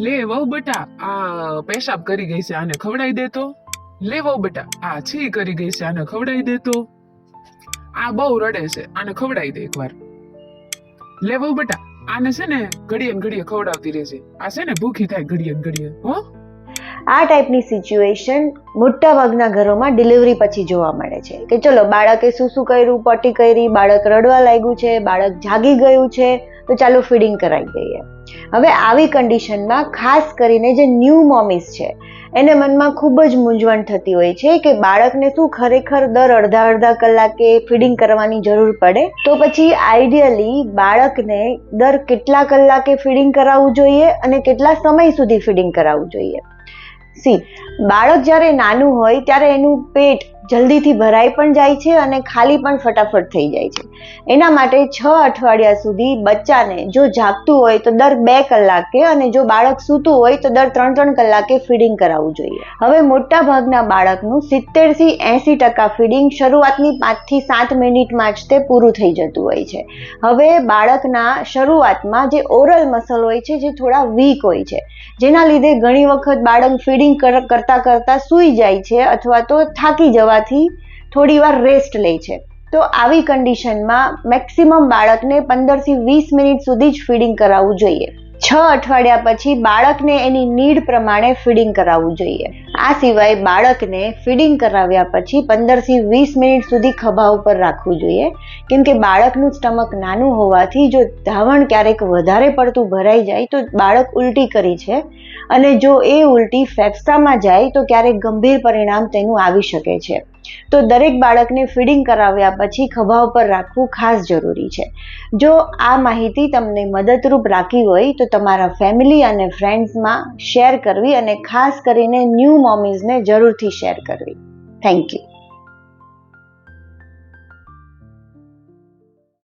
લે વહુ બેટા, આ પેશાબ કરી ગઈ છે, આને ખવડાવી દે તો. લે વહુ બેટા, આ છી કરી ગઈ છે, આને ખવડાવી દે તો. આ બહુ રડે છે, આને ખવડાવી દે એકવાર. લે વહુ બેટા, આને છે ને ઘડીએ ને ઘડીએ ખવડાવતી રહેશે, આ છે ને ભૂખી થાય ઘડીએ ને ઘડીએ. હો, આ ટાઈપની સિચ્યુએશન મોટા ભાગના ઘરોમાં ડિલિવરી પછી જોવા મળે છે કે ચલો બાળકે શું કર્યું, પોટી કરી, બાળક રડવા લાગ્યું છે, બાળક જાગી ગયું છે, તો ચાલો ફીડિંગ કરાવી દઈએ. હવે આવી કન્ડિશનમાં ખાસ કરીને જે ન્યૂ મોમીસ છે એને મનમાં ખૂબ જ મૂંઝવણ થતી હોય છે કે બાળકને શું ખરેખર દર અડધા કલાકે ફીડિંગ કરવાની જરૂર પડે. તો પછી આઈડિયલી બાળકને દર કેટલા કલાકે ફીડિંગ કરાવવું જોઈએ અને કેટલા સમય સુધી ફીડિંગ કરાવવું જોઈએ. બાળક જ્યારે નાનું હોય ત્યારે એનું પેટ જલ્દીથી ભરાઈ પણ જાય છે અને ખાલી પણ ફટાફટ થઈ જાય છે. એના માટે 6 અઠવાડિયા સુધી બચ્ચાને જો જાગતું હોય તો દર 2 કલાકે અને જો બાળક સૂતું હોય તો દર 3 કલાકે ફીડિંગ કરાવવું જોઈએ. હવે મોટા ભાગના બાળકનું 70 થી 80% ફીડિંગ શરૂઆતની 5 થી 7 મિનિટમાં જ તે પૂરું થઈ જતું હોય છે. હવે બાળકના શરૂઆતમાં જે ઓરલ મસલ હોય છે જે થોડા વીક હોય છે, જેના લીધે ઘણી વખત બાળક ફીડિંગ કરતા સૂઈ જાય છે અથવા તો થાકી જવાથી થોડી વાર રેસ્ટ લે છે. તો આવી કન્ડિશનમાં મેક્સિમમ બાળકને 15 થી 20 મિનિટ સુધી જ ફીડિંગ કરાવવું જોઈએ. 6 અઠવાડિયા પછી બાળકને એની નીડ પ્રમાણે ફીડિંગ કરાવવું જોઈએ. આ સિવાય બાળકને ફીડિંગ કરાવ્યા પછી 15 થી 20 મિનિટ સુધી ખભા ઉપર રાખવું જોઈએ, કેમ કે બાળકનું સ્ટમક નાનું હોવાથી જો ધાવણ ક્યારેક વધારે પડતું ભરાઈ જાય તો બાળક ઉલટી કરી છે અને જો એ ઉલટી ફેફસામાં જાય તો ક્યારેક ગંભીર પરિણામ તેનું આવી શકે છે. તો દરેક બાળકને ફીડિંગ કરાવ્યા પછી ખભા ઉપર રાખવું ખાસ જરૂરી છે. જો આ માહિતી તમને મદદરૂપ રાખી હોય તો તમારા ફેમિલી અને ફ્રેન્ડ્સમાં શેર કરવી અને ખાસ કરીને ન્યૂ મોમીઝને જરૂરથી શેર કરવી. Thank you.